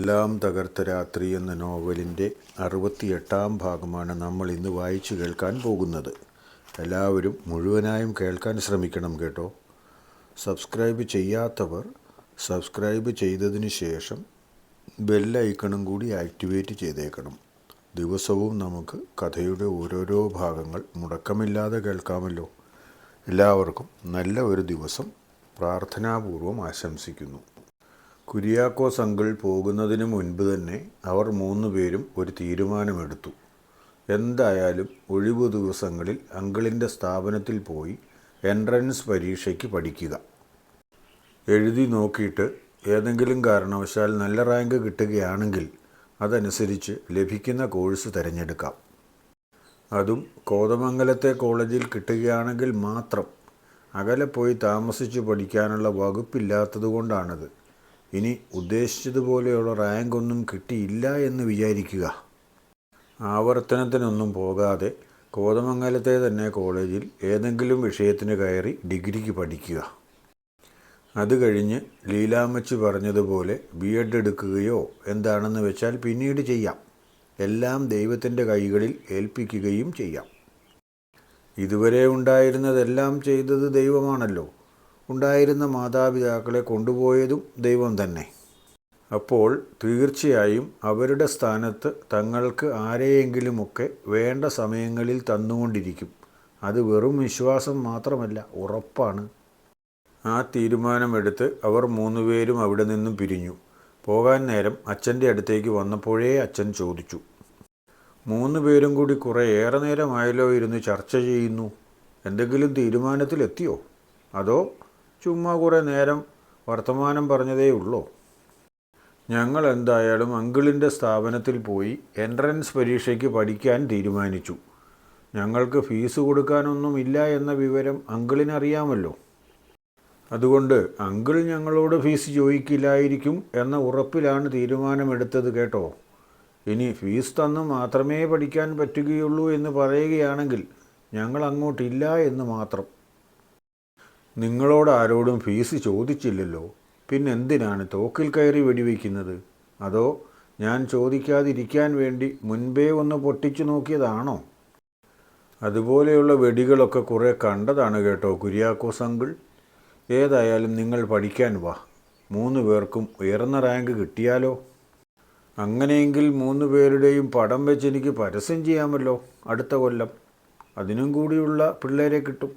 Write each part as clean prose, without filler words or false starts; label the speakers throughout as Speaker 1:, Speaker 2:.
Speaker 1: എല്ലാം തകർത്ത രാത്രി എന്ന നോവലിൻ്റെ 68-ാം ഭാഗമാണ് നമ്മൾ ഇന്ന് വായിച്ചു കേൾക്കാൻ പോകുന്നത്. എല്ലാവരും മുഴുവനായും കേൾക്കാൻ ശ്രമിക്കണം കേട്ടോ. സബ്സ്ക്രൈബ് ചെയ്യാത്തവർ സബ്സ്ക്രൈബ് ചെയ്തതിന് ശേഷം ബെല്ലൈക്കണും കൂടി ആക്ടിവേറ്റ് ചെയ്തേക്കണം. ദിവസവും നമുക്ക് കഥയുടെ ഓരോരോ ഭാഗങ്ങൾ മുടക്കമില്ലാതെ കേൾക്കാമല്ലോ. എല്ലാവർക്കും നല്ല ഒരു ദിവസം പ്രാർത്ഥനാപൂർവം ആശംസിക്കുന്നു. കുര്യാക്കോസ് അങ്കിൾ പോകുന്നതിന് മുൻപ് തന്നെ അവർ 3 പേരും ഒരു തീരുമാനമെടുത്തു. എന്തായാലും ഒഴിവു ദിവസങ്ങളിൽ അങ്കിളിൻ്റെ സ്ഥാപനത്തിൽ പോയി എൻട്രൻസ് പരീക്ഷയ്ക്ക് പഠിക്കുക. എഴുതി നോക്കിയിട്ട് ഏതെങ്കിലും കാരണവശാൽ നല്ല റാങ്ക് കിട്ടുകയാണെങ്കിൽ അതനുസരിച്ച് ലഭിക്കുന്ന കോഴ്സ് തിരഞ്ഞെടുക്കാം. അതും കോതമംഗലത്തെ കോളേജിൽ കിട്ടുകയാണെങ്കിൽ മാത്രം. അകലെ പോയി താമസിച്ച് പഠിക്കാനുള്ള വകുപ്പില്ലാത്തതുകൊണ്ടാണത്. ഇനി ഉദ്ദേശിച്ചതുപോലെയുള്ള റാങ്ക് ഒന്നും കിട്ടിയില്ല എന്ന് വിചാരിക്കുക. ആവർത്തനത്തിനൊന്നും പോകാതെ കോതമംഗലത്തെ തന്നെ കോളേജിൽ ഏതെങ്കിലും വിഷയത്തിന് കയറി ഡിഗ്രിക്ക് പഠിക്കുക. അത് കഴിഞ്ഞ് ലീലാമ്മച്ചി പറഞ്ഞതുപോലെ BEd എടുക്കുകയോ എന്താണെന്ന് വെച്ചാൽ പിന്നീട് ചെയ്യാം. എല്ലാം ദൈവത്തിൻ്റെ കൈകളിൽ ഏൽപ്പിക്കുകയും ചെയ്യാം. ഇതുവരെ ഉണ്ടായിരുന്നതെല്ലാം ചെയ്തത് ദൈവമാണല്ലോ. ഉണ്ടായിരുന്ന മാതാപിതാക്കളെ കൊണ്ടുപോയതും ദൈവം തന്നെ. അപ്പോൾ തീർച്ചയായും അവരുടെ സ്ഥാനത്ത് തങ്ങൾക്ക് ആരെയെങ്കിലുമൊക്കെ വേണ്ട സമയങ്ങളിൽ തന്നുകൊണ്ടിരിക്കും. അത് വെറും വിശ്വാസം മാത്രമല്ല, ഉറപ്പാണ്. ആ തീരുമാനമെടുത്ത് അവർ 3 പേരും അവിടെ നിന്നും പിരിഞ്ഞു. പോകാൻ നേരം അച്ഛൻ്റെ അടുത്തേക്ക് വന്നപ്പോഴേ അച്ഛൻ ചോദിച്ചു, 3 പേരും കൂടി കുറേയേറെ നേരമായല്ലോ ഇരുന്ന് ചർച്ച ചെയ്യുന്നു. എന്തെങ്കിലും തീരുമാനത്തിലെത്തിയോ? അതോ ചുമ്മാ കുറേ നേരം വർത്തമാനം പറഞ്ഞതേ ഉള്ളോ? ഞങ്ങൾ എന്തായാലും അങ്കിളിൻ്റെ സ്ഥാപനത്തിൽ പോയി എൻട്രൻസ് പരീക്ഷയ്ക്ക് പഠിക്കാൻ തീരുമാനിച്ചു. ഞങ്ങൾക്ക് ഫീസ് കൊടുക്കാനൊന്നും ഇല്ല എന്ന വിവരം അങ്കിളിനറിയാമല്ലോ. അതുകൊണ്ട് അങ്കിൾ ഞങ്ങളോട് ഫീസ് ചോദിക്കില്ലായിരിക്കും എന്ന ഉറപ്പിലാണ് തീരുമാനമെടുത്തത് കേട്ടോ. ഇനി ഫീസ് തന്ന് മാത്രമേ പഠിക്കാൻ പറ്റുകയുള്ളൂ എന്ന് പറയുകയാണെങ്കിൽ ഞങ്ങൾ അങ്ങോട്ടില്ല എന്ന് മാത്രം. നിങ്ങളോട് ആരോടും ഫീസ് ചോദിച്ചില്ലല്ലോ, പിന്നെന്തിനാണ് തോക്കിൽ കയറി വെടിവെക്കുന്നത്? അതോ ഞാൻ ചോദിക്കാതിരിക്കാൻ വേണ്ടി മുൻപേ ഒന്ന് പൊട്ടിച്ചു നോക്കിയതാണോ? അതുപോലെയുള്ള വെടികളൊക്കെ കുറേ കണ്ടതാണ് കേട്ടോ കുര്യാക്കോസ് അങ്കിൾ. ഏതായാലും നിങ്ങൾ പഠിക്കാൻ വാ. 3 പേർക്കും ഉയർന്ന റാങ്ക് കിട്ടിയാലോ? അങ്ങനെയെങ്കിൽ 3 പേരുടെയും പടം വെച്ച് എനിക്ക് പരസ്യം ചെയ്യാമല്ലോ അടുത്ത കൊല്ലം. അതിനും കൂടിയുള്ള പിള്ളേരെ കിട്ടും.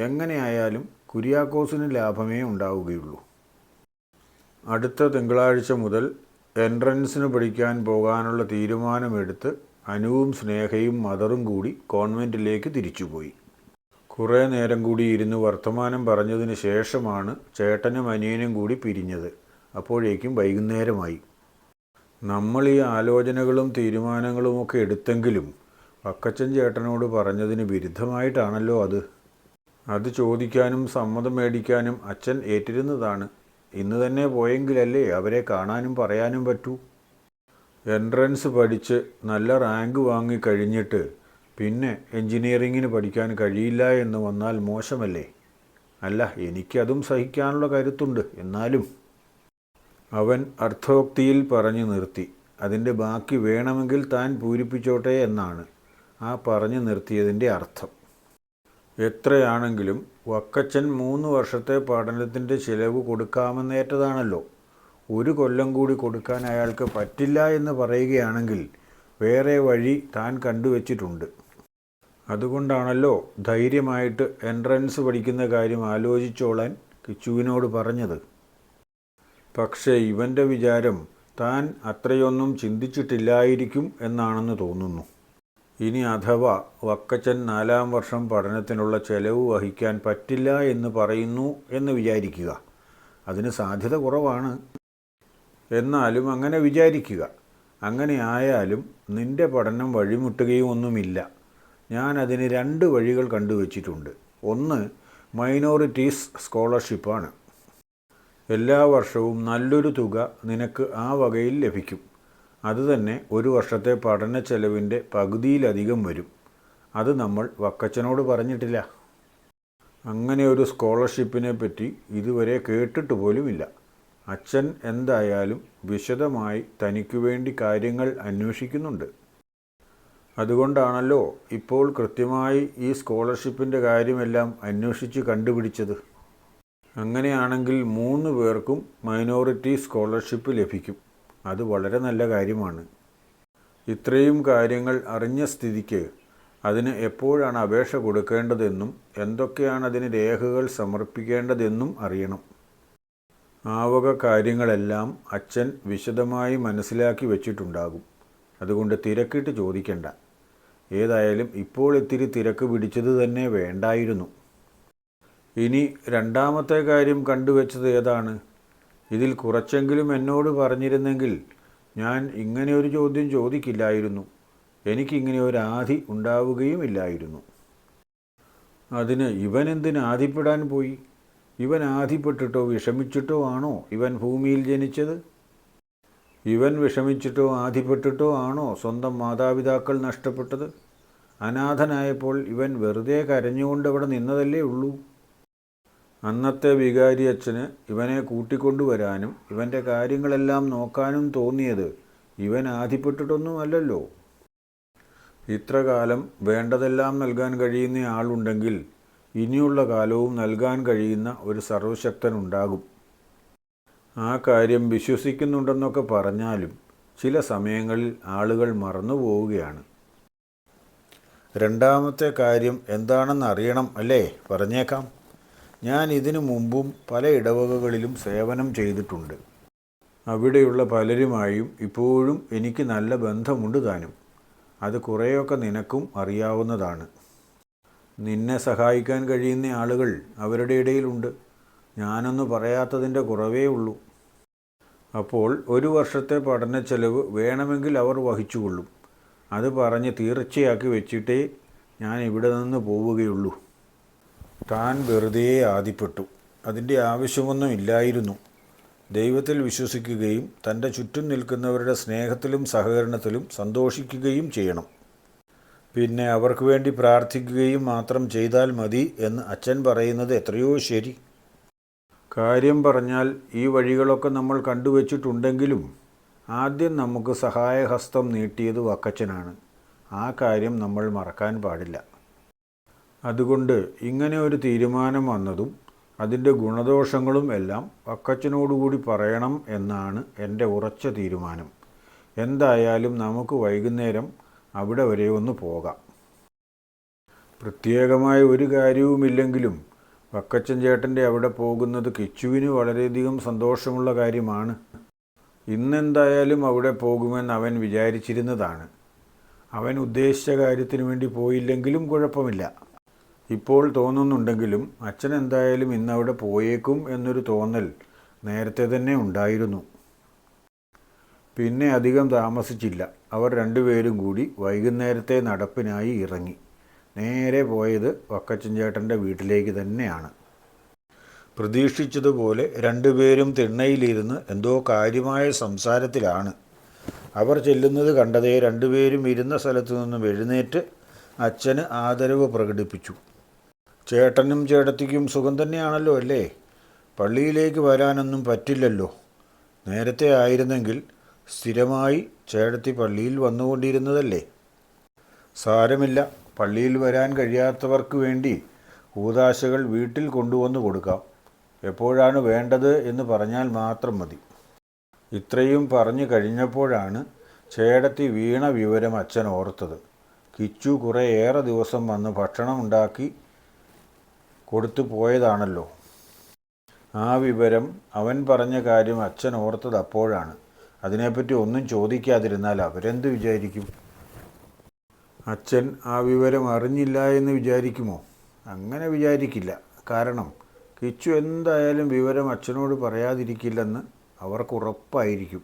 Speaker 1: എങ്ങനെയായാലും കുര്യാക്കോസിന് ലാഭമേ ഉണ്ടാവുകയുള്ളൂ. അടുത്ത തിങ്കളാഴ്ച മുതൽ എൻട്രൻസിന് പഠിക്കാൻ പോകാനുള്ള തീരുമാനമെടുത്ത് അനുവും സ്നേഹയും മദറും കൂടി കോൺവെൻറ്റിലേക്ക് തിരിച്ചുപോയി. കുറേ നേരം കൂടി ഇരുന്ന് വർത്തമാനം പറഞ്ഞതിന് ശേഷമാണ് ചേട്ടനും അനിയനും കൂടി പിരിഞ്ഞത്. അപ്പോഴേക്കും വൈകുന്നേരമായി. നമ്മൾ ഈ ആലോചനകളും തീരുമാനങ്ങളുമൊക്കെ എടുത്തെങ്കിലും വക്കച്ചൻ ചേട്ടനോട് പറഞ്ഞതിന് വിരുദ്ധമായിട്ടാണല്ലോ അത് ചോദിക്കാനും സമ്മതം മേടിക്കാനും അച്ഛൻ ഏറ്റിരുന്നതാണ്. ഇന്ന് തന്നെ പോയെങ്കിലല്ലേ അവരെ കാണാനും പറയാനും പറ്റൂ. എൻട്രൻസ് പഠിച്ച് നല്ല റാങ്ക് വാങ്ങിക്കഴിഞ്ഞിട്ട് പിന്നെ എൻജിനീയറിങ്ങിന് പഠിക്കാൻ കഴിയില്ല എന്ന് വന്നാൽ മോശമല്ലേ? അല്ല, എനിക്കതും സഹിക്കാനുള്ള കരുത്തുണ്ട്. എന്നാലും അവൻ അർത്ഥോക്തിയിൽ പറഞ്ഞു നിർത്തി. അതിൻ്റെ ബാക്കി വേണമെങ്കിൽ താൻ പൂരിപ്പിച്ചോട്ടെ എന്നാണ് ആ പറഞ്ഞു നിർത്തിയതിൻ്റെ അർത്ഥം. എത്രയാണെങ്കിലും വക്കച്ചൻ 3 വർഷത്തെ പഠനത്തിൻ്റെ ചിലവ് കൊടുക്കാമെന്നേറ്റതാണല്ലോ. 1 കൊല്ലം കൂടി കൊടുക്കാൻ അയാൾക്ക് പറ്റില്ല എന്ന് പറയുകയാണെങ്കിൽ വേറെ വഴി താൻ കണ്ടുവച്ചിട്ടുണ്ട്. അതുകൊണ്ടാണല്ലോ ധൈര്യമായിട്ട് എൻട്രൻസ് പഠിക്കുന്ന കാര്യം ആലോചിച്ചോളാൻ കിച്ചുവിനോട് പറഞ്ഞത്. പക്ഷേ ഇവൻ്റെ വിചാരം താൻ അത്രയൊന്നും ചിന്തിച്ചിട്ടില്ലായിരിക്കും എന്നാണെന്ന് തോന്നുന്നു. ഇനി അഥവാ വക്കച്ചൻ 4-ാം വർഷം പഠനത്തിനുള്ള ചെലവ് വഹിക്കാൻ പറ്റില്ല എന്ന് പറയുന്നു എന്ന് വിചാരിക്കുക. അതിന് സാധ്യത കുറവാണ്. എന്നാലും അങ്ങനെ വിചാരിക്കുക. അങ്ങനെ ആയാലും നിൻ്റെ പഠനം വഴിമുട്ടുകയും ഒന്നുമില്ല. ഞാൻ അതിന് 2 വഴികൾ കണ്ടുവച്ചിട്ടുണ്ട്. ഒന്ന് മൈനോറിറ്റീസ് സ്കോളർഷിപ്പാണ്. എല്ലാ വർഷവും നല്ലൊരു തുക നിനക്ക് ആ വകയിൽ ലഭിക്കും. അതുതന്നെ 1 വർഷത്തെ പഠന ചെലവിൻ്റെ പകുതിയിലധികം വരും. അത് നമ്മൾ വക്കച്ചനോട് പറഞ്ഞിട്ടില്ല. അങ്ങനെ ഒരു സ്കോളർഷിപ്പിനെ പറ്റി ഇതുവരെ കേട്ടിട്ട് പോലുമില്ല. അച്ഛൻ എന്തായാലും വിശദമായി തനിക്കു വേണ്ടി കാര്യങ്ങൾ അന്വേഷിക്കുന്നുണ്ട്. അതുകൊണ്ടാണല്ലോ ഇപ്പോൾ കൃത്യമായി ഈ സ്കോളർഷിപ്പിൻ്റെ കാര്യമെല്ലാം അന്വേഷിച്ച് കണ്ടുപിടിച്ചത്. അങ്ങനെയാണെങ്കിൽ 3 പേർക്കും മൈനോറിറ്റി സ്കോളർഷിപ്പ് ലഭിക്കും. അത് വളരെ നല്ല കാര്യമാണ്. ഇത്രയും കാര്യങ്ങൾ അറിഞ്ഞ സ്ഥിതിക്ക് അതിന് എപ്പോഴാണ് അപേക്ഷ കൊടുക്കേണ്ടതെന്നും എന്തൊക്കെയാണ് അതിന് രേഖകൾ സമർപ്പിക്കേണ്ടതെന്നും അറിയണം. ആ വക കാര്യങ്ങളെല്ലാം അച്ഛൻ വിശദമായി മനസ്സിലാക്കി വച്ചിട്ടുണ്ടാകും. അതുകൊണ്ട് തിരക്കിട്ട് ചോദിക്കണ്ട. ഏതായാലും ഇപ്പോൾ ഇത്തിരി തിരക്ക് പിടിച്ചത് തന്നെ വേണ്ടായിരുന്നു. ഇനി രണ്ടാമത്തെ കാര്യം കണ്ടുവച്ചത് ഏതാണ്? ഇതിൽ കുറച്ചെങ്കിലും എന്നോട് പറഞ്ഞിരുന്നെങ്കിൽ ഞാൻ ഇങ്ങനെ ഒരു ചോദ്യം ചോദിക്കില്ലായിരുന്നു. എനിക്കിങ്ങനെ ഒരു ആധി ഉണ്ടാവുകയും ഇല്ലായിരുന്നു. അതിന് ഇവൻ എന്തിന് ആധിപ്പെടാൻ പോയി? ഇവൻ ആധിപ്പെട്ടിട്ടോ വിഷമിച്ചിട്ടോ ആണോ ഇവൻ ഭൂമിയിൽ ജനിച്ചത്? ഇവൻ വിഷമിച്ചിട്ടോ ആധിപ്പെട്ടിട്ടോ ആണോ സ്വന്തം മാതാപിതാക്കൾ നഷ്ടപ്പെട്ടത്? അനാഥനായപ്പോൾ ഇവൻ വെറുതെ കരഞ്ഞുകൊണ്ട് അവിടെ നിന്നതല്ലേ ഉള്ളൂ. അന്നത്തെ വികാരി അച്ഛന് ഇവനെ കൂട്ടിക്കൊണ്ടുവരാനും ഇവൻ്റെ കാര്യങ്ങളെല്ലാം നോക്കാനും തോന്നിയത് ഇവൻ ആധിപ്പെട്ടിട്ടൊന്നുമല്ലല്ലോ. ഇത്ര കാലം വേണ്ടതെല്ലാം നൽകാൻ കഴിയുന്ന ആളുണ്ടെങ്കിൽ ഇനിയുള്ള കാലവും നൽകാൻ കഴിയുന്ന ഒരു സർവശക്തനുണ്ടാകും. ആ കാര്യം വിശ്വസിക്കുന്നുണ്ടെന്നൊക്കെ പറഞ്ഞാലും ചില സമയങ്ങളിൽ ആളുകൾ മറന്നുപോവുകയാണ്. രണ്ടാമത്തെ കാര്യം എന്താണെന്ന് അറിയണം അല്ലേ? പറഞ്ഞേക്കാം. ഞാൻ ഇതിനു മുമ്പും പല ഇടവകകളിലും സേവനം ചെയ്തിട്ടുണ്ട്. അവിടെയുള്ള പലരുമായും ഇപ്പോഴും എനിക്ക് നല്ല ബന്ധമുണ്ട് താനും. അത് കുറേയൊക്കെ നിനക്കും അറിയാവുന്നതാണ്. നിന്നെ സഹായിക്കാൻ കഴിയുന്ന ആളുകൾ അവരുടെ ഇടയിലുണ്ട്. ഞാനൊന്ന് പറയാത്തതിൻ്റെ കുറവേ ഉള്ളൂ. അപ്പോൾ 1 വർഷത്തെ പഠന ചെലവ് വേണമെങ്കിൽ അവർ വഹിച്ചുകൊള്ളും. അത് പറഞ്ഞ് തീർച്ചയാക്കി വെച്ചിട്ടേ ഞാൻ ഇവിടെ നിന്ന് പോവുകയുള്ളൂ. താൻ വെറുതെ ആദിപ്പെട്ടു. അതിൻ്റെ ആവശ്യമൊന്നും ഇല്ലായിരുന്നു. ദൈവത്തിൽ വിശ്വസിക്കുകയും തൻ്റെ ചുറ്റും നിൽക്കുന്നവരുടെ സ്നേഹത്തിലും സഹകരണത്തിലും സന്തോഷിക്കുകയും ചെയ്യണം. പിന്നെ അവർക്ക് വേണ്ടി പ്രാർത്ഥിക്കുകയും മാത്രം ചെയ്താൽ മതി എന്ന് അച്ഛൻ പറയുന്നത് എത്രയോ ശരി. കാര്യം പറഞ്ഞാൽ ഈ വഴികളൊക്കെ നമ്മൾ കണ്ടുവച്ചിട്ടുണ്ടെങ്കിലും ആദ്യം നമുക്ക് സഹായഹസ്തം നീട്ടിയത് വക്കച്ചനാണ്. ആ കാര്യം നമ്മൾ മറക്കാൻ പാടില്ല. അതുകൊണ്ട് ഇങ്ങനെ ഒരു തീരുമാനം വന്നതും അതിൻ്റെ ഗുണദോഷങ്ങളും എല്ലാം വക്കച്ചനോടുകൂടി പറയണം എന്നാണ് എൻ്റെ ഉറച്ച തീരുമാനം. എന്തായാലും നമുക്ക് വൈകുന്നേരം അവിടെ വരെ ഒന്ന് പോകാം. പ്രത്യേകമായ ഒരു കാര്യവുമില്ലെങ്കിലും വക്കച്ചൻ ചേട്ടൻ്റെ അവിടെ പോകുന്നത് കിച്ചുവിന് വളരെയധികം സന്തോഷമുള്ള കാര്യമാണ്. ഇന്നെന്തായാലും അവിടെ പോകുമെന്ന് അവൻ വിചാരിച്ചിരുന്നതാണ്. അവൻ ഉദ്ദേശിച്ച കാര്യത്തിന് വേണ്ടി പോയില്ലെങ്കിലും കുഴപ്പമില്ല. ഇപ്പോൾ തോന്നുന്നുണ്ടെങ്കിലും അച്ഛൻ എന്തായാലും ഇന്നവിടെ പോയേക്കും എന്നൊരു തോന്നൽ നേരത്തെ തന്നെ ഉണ്ടായിരുന്നു. പിന്നെ അധികം താമസിച്ചില്ല. അവർ രണ്ടുപേരും കൂടി വൈകുന്നേരത്തെ നടപ്പിനായി ഇറങ്ങി. നേരെ പോയത് വക്കച്ചൻ ചേട്ടൻ്റെ വീട്ടിലേക്ക് തന്നെയാണ്. പ്രതീക്ഷിച്ചതുപോലെ രണ്ടുപേരും തിണ്ണയിലിരുന്ന് എന്തോ കാര്യമായ സംസാരത്തിലാണ്. അവർ ചെല്ലുന്നത് കണ്ടതേ രണ്ടുപേരും ഇരുന്ന സ്ഥലത്തു നിന്നും എഴുന്നേറ്റ് അച്ഛന് ആദരവ് പ്രകടിപ്പിച്ചു. ചേട്ടനും ചേട്ടത്തിക്കും സുഖം തന്നെയാണല്ലോ അല്ലേ? പള്ളിയിലേക്ക് വരാനൊന്നും പറ്റില്ലല്ലോ. നേരത്തെ ആയിരുന്നെങ്കിൽ സ്ഥിരമായി ചേട്ടത്തി പള്ളിയിൽ വന്നുകൊണ്ടിരുന്നതല്ലേ. സാരമില്ല, പള്ളിയിൽ വരാൻ കഴിയാത്തവർക്ക് വേണ്ടി കൂദാശകൾ വീട്ടിൽ കൊണ്ടുവന്ന് കൊടുക്കാം. എപ്പോഴാണ് വേണ്ടത് എന്ന് പറഞ്ഞാൽ മാത്രം മതി. ഇത്രയും പറഞ്ഞു കഴിഞ്ഞപ്പോഴാണ് ചേട്ടത്തി വീണ വിവരം അച്ഛൻ ഓർത്തത്. കിച്ചു കുറേയേറെ ദിവസം വന്ന് ഭക്ഷണം ഉണ്ടാക്കി കൊടുത്തു പോയതാണല്ലോ. ആ വിവരം അവൻ പറഞ്ഞ കാര്യം അച്ഛൻ ഓർത്തത് അപ്പോഴാണ്. അതിനെപ്പറ്റി ഒന്നും ചോദിക്കാതിരുന്നാൽ അവരെന്ത് വിചാരിക്കും? അച്ഛൻ ആ വിവരം അറിഞ്ഞില്ല എന്ന് വിചാരിക്കുമോ? അങ്ങനെ വിചാരിക്കില്ല. കാരണം കിച്ചു എന്തായാലും വിവരം അച്ഛനോട് പറയാതിരിക്കില്ലെന്ന് അവർക്കുറപ്പായിരിക്കും.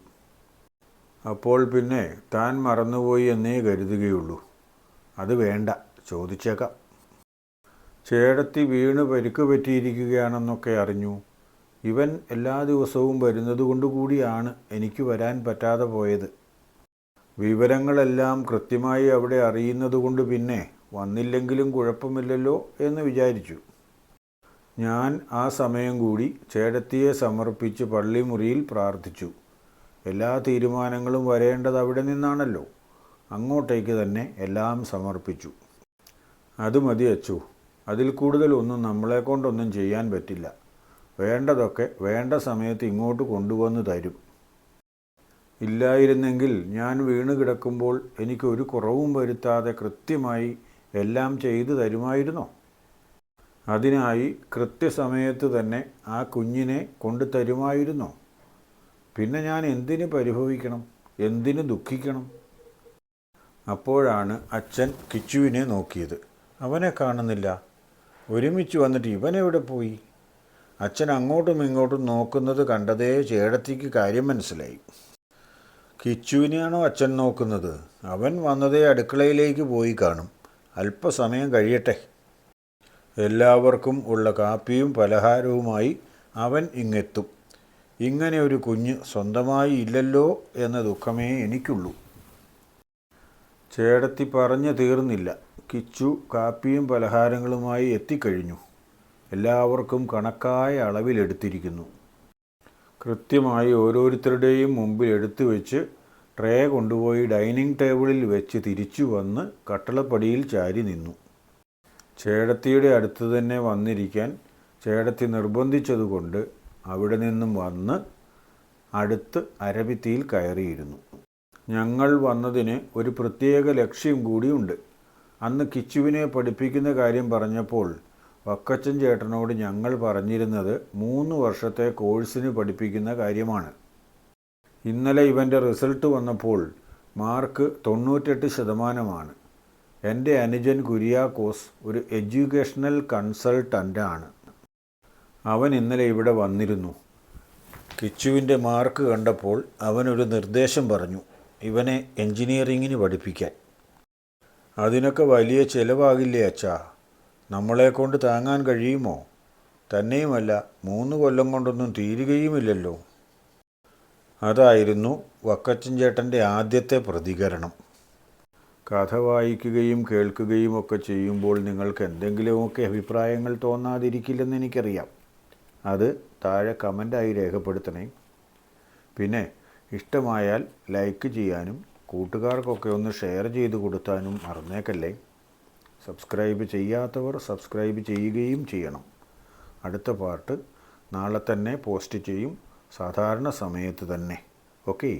Speaker 1: അപ്പോൾ പിന്നെ താൻ മറന്നുപോയി എന്നേ കരുതുകയുള്ളൂ. അത് വേണ്ട, ചോദിച്ചേക്കാം. ചേടത്തി വീണ് പരിക്ക് പറ്റിയിരിക്കുകയാണെന്നൊക്കെ അറിഞ്ഞു. ഇവൻ എല്ലാ ദിവസവും വരുന്നത് കൊണ്ടുകൂടിയാണ് എനിക്ക് വരാൻ പറ്റാതെ പോയത്. വിവരങ്ങളെല്ലാം കൃത്യമായി അവിടെ അറിയുന്നത് കൊണ്ട് പിന്നെ വന്നില്ലെങ്കിലും കുഴപ്പമില്ലല്ലോ എന്ന് വിചാരിച്ചു. ഞാൻ ആ സമയം കൂടി ചേടത്തിയെ സമർപ്പിച്ച് പള്ളിമുറിയിൽ പ്രാർത്ഥിച്ചു. എല്ലാ തീരുമാനങ്ങളും വരേണ്ടത് അവിടെ നിന്നാണല്ലോ. അങ്ങോട്ടേക്ക് തന്നെ എല്ലാം സമർപ്പിച്ചു. അത് മതി അച്ചു. അതിൽ കൂടുതലൊന്നും നമ്മളെക്കൊണ്ടൊന്നും ചെയ്യാൻ പറ്റില്ല. വേണ്ടതൊക്കെ വേണ്ട സമയത്ത് ഇങ്ങോട്ട് കൊണ്ടുവന്ന് തരും. ഇല്ലായിരുന്നെങ്കിൽ ഞാൻ വീണ് കിടക്കുമ്പോൾ എനിക്കൊരു കുറവും വരുത്താതെ കൃത്യമായി എല്ലാം ചെയ്തു തരുമായിരുന്നോ? അതിനായി കൃത്യസമയത്ത് തന്നെ ആ കുഞ്ഞിനെ കൊണ്ടു തരുമായിരുന്നോ? പിന്നെ ഞാൻ എന്തിന് പരിഭവിക്കണം, എന്തിന് ദുഃഖിക്കണം? അപ്പോഴാണ് അച്ഛൻ കിച്ചുവിനെ നോക്കിയത്. അവനെ കാണുന്നില്ല. ഒരുമിച്ച് വന്നിട്ട് ഇവനെവിടെ പോയി? അച്ഛൻ അങ്ങോട്ടും ഇങ്ങോട്ടും നോക്കുന്നത് കണ്ടതേ ചേടത്തിക്ക് കാര്യം മനസ്സിലായി. കിച്ചുവിനെയാണോ അച്ഛൻ നോക്കുന്നത്? അവൻ വന്നതേ അടുക്കളയിലേക്ക് പോയി കാണും. അല്പസമയം കഴിയട്ടെ. എല്ലാവർക്കും ഉള്ള കാപ്പിയും പലഹാരവുമായി അവൻ ഇങ്ങെത്തും. ഇങ്ങനെ ഒരു കുഞ്ഞ് സ്വന്തമായി ഇല്ലല്ലോ എന്ന ദുഃഖമേ എനിക്കുള്ളൂ. ചേടത്തി പറഞ്ഞു തീർന്നില്ല. കിച്ചു കാപ്പിയും പലഹാരങ്ങളുമായി എത്തിക്കഴിഞ്ഞു. എല്ലാവർക്കും കണക്കായ അളവിലെടുത്തിരിക്കുന്നു. കൃത്യമായി ഓരോരുത്തരുടെയും മുമ്പിൽ എടുത്തു വെച്ച് ട്രേ കൊണ്ടുപോയി ഡൈനിങ് ടേബിളിൽ വെച്ച് തിരിച്ചു വന്ന് കട്ടളപ്പടിയിൽ ചാരി നിന്നു. ചേടത്തിയുടെ അടുത്ത് തന്നെ വന്നിരിക്കാൻ ചേടത്തി നിർബന്ധിച്ചതുകൊണ്ട് അവിടെ നിന്നും വന്ന് അടുത്ത് അരഭിത്തിയിൽ കയറിയിരുന്നു. ഞങ്ങൾ വന്നതിന് ഒരു പ്രത്യേക ലക്ഷ്യം കൂടിയുണ്ട്. അന്ന് കിച്ചുവിനെ പഠിപ്പിക്കുന്ന കാര്യം പറഞ്ഞപ്പോൾ വക്കച്ചൻ ചേട്ടനോട് ഞങ്ങൾ പറഞ്ഞിരുന്നത് 3 വർഷത്തെ കോഴ്സിന് പഠിപ്പിക്കുന്ന കാര്യമാണ്. ഇന്നലെ ഇവൻ്റെ റിസൾട്ട് വന്നപ്പോൾ മാർക്ക് 98%. എൻ്റെ അനുജൻ കുര്യാക്കോസ് ഒരു എഡ്യൂക്കേഷണൽ കൺസൾട്ടൻ്റാണ്. അവൻ ഇന്നലെ ഇവിടെ വന്നിരുന്നു. കിച്ചുവിൻ്റെ മാർക്ക് കണ്ടപ്പോൾ അവനൊരു നിർദ്ദേശം പറഞ്ഞു, ഇവനെ എൻജിനീയറിങ്ങിന് പഠിപ്പിക്കാൻ. അതിനൊക്കെ വലിയ ചിലവാകില്ലേ അച്ഛാ? നമ്മളെക്കൊണ്ട് താങ്ങാൻ കഴിയുമോ? തന്നെയുമല്ല 3 കൊല്ലം കൊണ്ടൊന്നും തീരുകയുമില്ലല്ലോ. അതായിരുന്നു വക്കച്ചൻ ചേട്ടൻ്റെ ആദ്യത്തെ പ്രതികരണം. കഥ വായിക്കുകയും കേൾക്കുകയും ഒക്കെ ചെയ്യുമ്പോൾ നിങ്ങൾക്ക് എന്തെങ്കിലുമൊക്കെ അഭിപ്രായങ്ങൾ തോന്നാതിരിക്കില്ലെന്ന് എനിക്കറിയാം. അത് താഴെ കമൻ്റായി രേഖപ്പെടുത്തണേ. പിന്നെ ഇഷ്ടമായാൽ ലൈക്ക് ചെയ്യാനും കൂട്ടുകാർക്കൊക്കെ ഒന്ന് ഷെയർ ചെയ്ത് കൊടുത്താനും മറന്നേക്കല്ലേ. സബ്സ്ക്രൈബ് ചെയ്യാത്തവർ സബ്സ്ക്രൈബ് ചെയ്യുകയും ചെയ്യണം. അടുത്ത പാർട്ട് നാളെ തന്നെ പോസ്റ്റ് ചെയ്യും, സാധാരണ സമയത്ത് തന്നെ. ഓക്കേ.